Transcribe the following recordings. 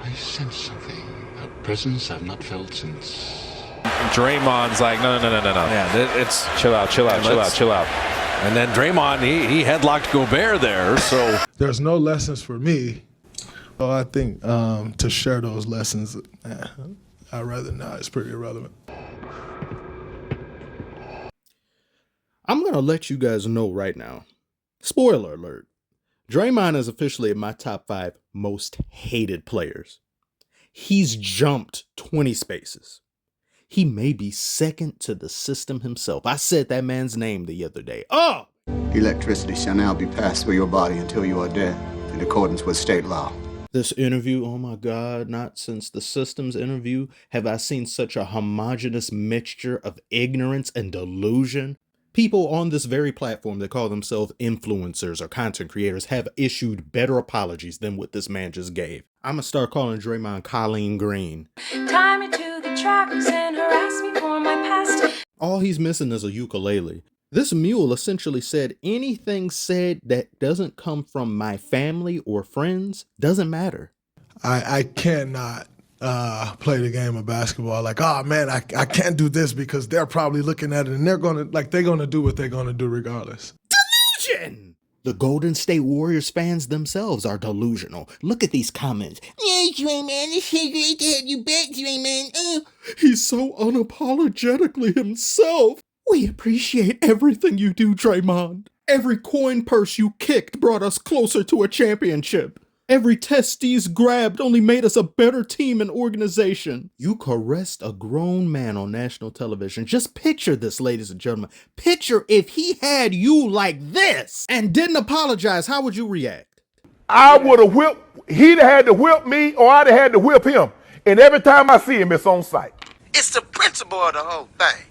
I sense something, a presence I've not felt since. Draymond's like, no. Yeah, it's Chill out. And then Draymond, he headlocked Gobert there. So there's no lessons for me. So I think to share those lessons, I'd rather not. It's pretty irrelevant. I'm going to let you guys know right now. Spoiler alert. Draymond is officially in my top 5 most hated players. He's jumped 20 spaces. He may be second to the system himself. I said that man's name the other day. Oh! Electricity shall now be passed through your body until you are dead, in accordance with state law. This interview, oh my God, not since the systems interview have I seen such a homogenous mixture of ignorance and delusion. People on this very platform that call themselves influencers or content creators have issued better apologies than what this man just gave. I'm gonna start calling Draymond Colleen Green. Tie me to the tracks and harass me for my past. All he's missing is a ukulele. This mule essentially said anything said that doesn't come from my family or friends doesn't matter. I cannot play the game of basketball like, oh man, I can't do this because they're probably looking at it and they're gonna do what they're gonna do regardless. Delusion! The Golden State Warriors fans themselves are delusional. Look at these comments. Yeah, Draymond, it's so great to have you back, Draymond. He's so unapologetically himself. We appreciate everything you do, Draymond. Every coin purse you kicked brought us closer to a championship. Every testes grabbed only made us a better team and organization. You caressed a grown man on national television. Just picture this, ladies and gentlemen. Picture if he had you like this and didn't apologize, how would you react? I would have whipped, he'd have had to whip me or I'd have had to whip him. And every time I see him, it's on sight. It's the principle of the whole thing.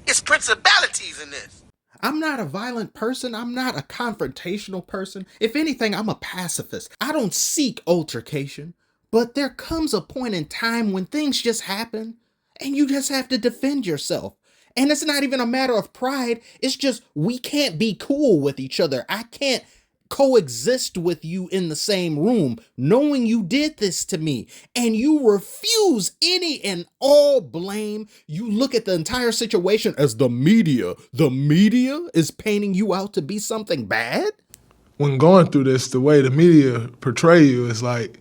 It's principalities in this. I'm not a violent person. I'm not a confrontational person. If anything, I'm a pacifist. I don't seek altercation. But there comes a point in time when things just happen and you just have to defend yourself. And it's not even a matter of pride. It's just we can't be cool with each other. I can't coexist with you in the same room knowing you did this to me, and you refuse any and all blame. You look at the entire situation as the media is painting you out to be something bad. When going through this, the way the media portray you is like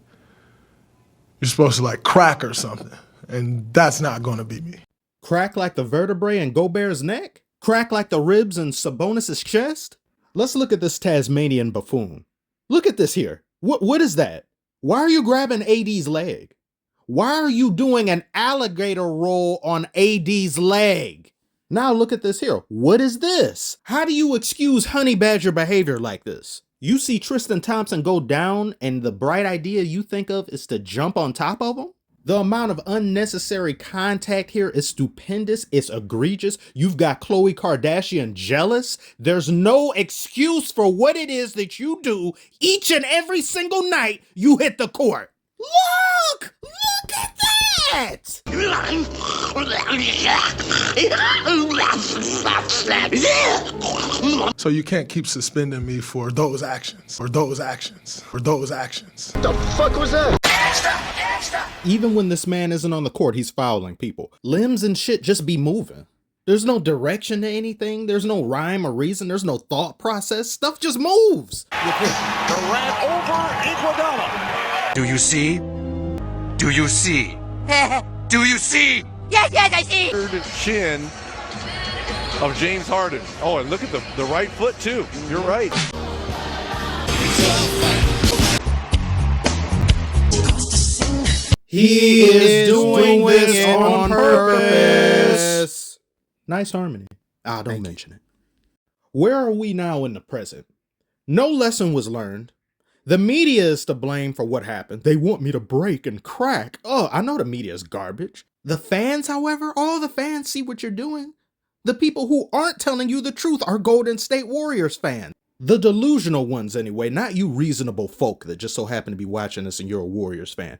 you're supposed to like crack or something, and that's not going to be me. Crack like the vertebrae in Gobert's neck? Crack like the ribs in Sabonis' chest? Let's look at this Tasmanian buffoon. Look at this here. What is that? Why are you grabbing AD's leg? Why are you doing an alligator roll on AD's leg? Now look at this here. What is this? How do you excuse honey badger behavior like this? You see Tristan Thompson go down and the bright idea you think of is to jump on top of him? The amount of unnecessary contact here is stupendous. It's egregious. You've got Khloe Kardashian jealous. There's no excuse for what it is that you do each and every single night you hit the court. Look at that. So you can't keep suspending me for those actions. The fuck was that? Even when this man isn't on the court, he's fouling people. Limbs and shit just be moving. There's no direction to anything. There's no rhyme or reason. There's no thought process. Stuff just moves. Durant over Iguodala. Do you see? Do you see? Do you see? Yes, I see. Chin of James Harden. Oh, and look at the right foot too. You're right. He is doing this on purpose. Nice harmony. Don't mention it. Where are we now in the present? No lesson was learned. The media is to blame for what happened. They want me to break and crack. Oh, I know the media is garbage. The fans, however, all the fans see what you're doing. The people who aren't telling you the truth are Golden State Warriors fans. The delusional ones anyway, not you reasonable folk that just so happen to be watching this and you're a Warriors fan.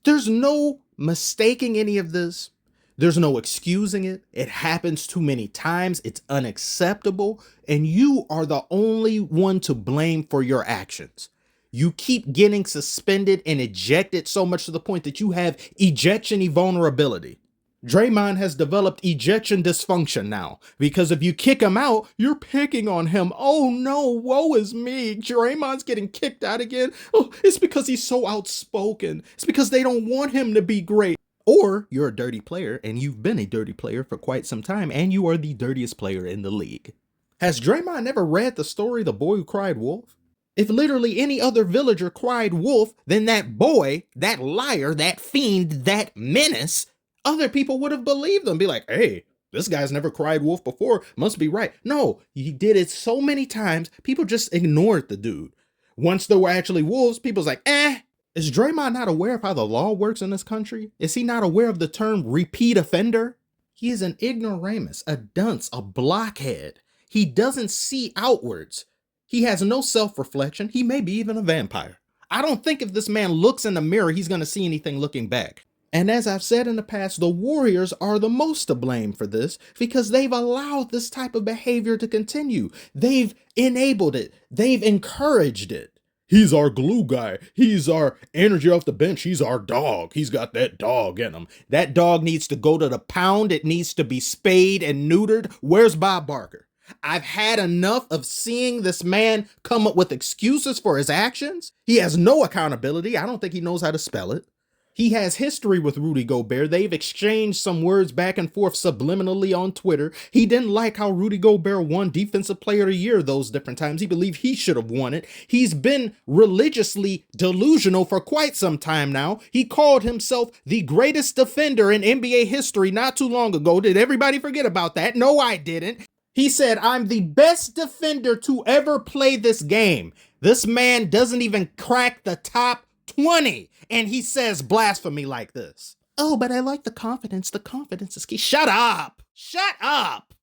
There's no mistaking any of this. There's no excusing it. It happens too many times. It's unacceptable. And you are the only one to blame for your actions. You keep getting suspended and ejected so much to the point that you have ejection vulnerability. Draymond has developed ejection dysfunction now, because if you kick him out, you're picking on him. Oh no, woe is me. Draymond's getting kicked out again. Oh, it's because he's so outspoken. It's because they don't want him to be great. Or you're a dirty player and you've been a dirty player for quite some time and you are the dirtiest player in the league. Has Draymond ever read the story The Boy Who Cried Wolf? If literally any other villager cried wolf, then that boy, that liar, that fiend, that menace, other people would have believed them. Be like, hey, this guy's never cried wolf before. Must be right. No, he did it so many times, people just ignored the dude. Once there were actually wolves, people's like, eh. Is Draymond not aware of how the law works in this country? Is he not aware of the term repeat offender? He is an ignoramus, a dunce, a blockhead. He doesn't see outwards. He has no self-reflection. He may be even a vampire. I don't think if this man looks in the mirror, he's going to see anything looking back. And as I've said in the past, the Warriors are the most to blame for this because they've allowed this type of behavior to continue. They've enabled it. They've encouraged it. He's our glue guy. He's our energy off the bench. He's our dog. He's got that dog in him. That dog needs to go to the pound. It needs to be spayed and neutered. Where's Bob Barker? I've had enough of seeing this man come up with excuses for his actions. He has no accountability. I don't think he knows how to spell it. He has history with Rudy Gobert. They've exchanged some words back and forth subliminally on Twitter. He didn't like how Rudy Gobert won Defensive Player of the Year those different times. He believed he should have won it. He's been religiously delusional for quite some time now. He called himself the greatest defender in NBA history not too long ago. Did everybody forget about that? No, I didn't. He said, I'm the best defender to ever play this game. This man doesn't even crack the top 20. And he says blasphemy like this. Oh, but I like the confidence. The confidence is key. Shut up. Shut up.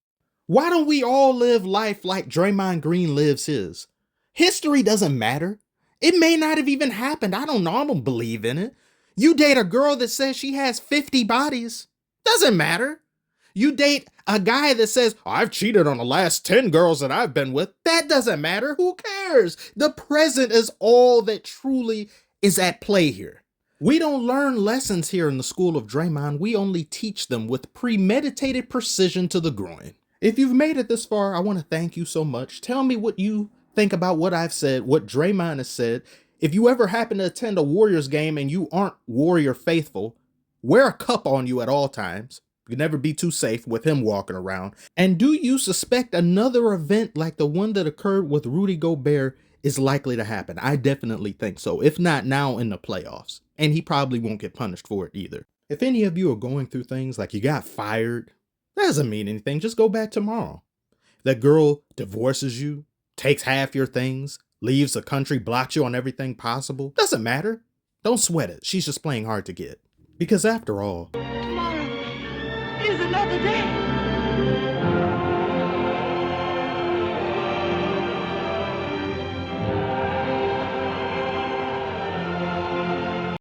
Why don't we all live life like Draymond Green lives his? History doesn't matter. It may not have even happened. I don't know. I don't believe in it. You date a girl that says she has 50 bodies. Doesn't matter. You date a guy that says, I've cheated on the last 10 girls that I've been with. That doesn't matter. Who cares? The present is all that truly is at play here. We don't learn lessons here in the school of Draymond. We only teach them with premeditated precision to the groin. If you've made it this far, I want to thank you so much. Tell me what you think about what I've said, what Draymond has said. If you ever happen to attend a Warriors game and you aren't Warrior faithful, wear a cup on you at all times. You can never be too safe with him walking around. And do you suspect another event like the one that occurred with Rudy Gobert is likely to happen? I definitely think so. If not now, in the playoffs. And he probably won't get punished for it either. If any of you are going through things like you got fired, that doesn't mean anything. Just go back tomorrow. That girl divorces you, takes half your things, leaves the country, blocks you on everything possible. Doesn't matter. Don't sweat it. She's just playing hard to get. Because after all, Tomorrow is another day.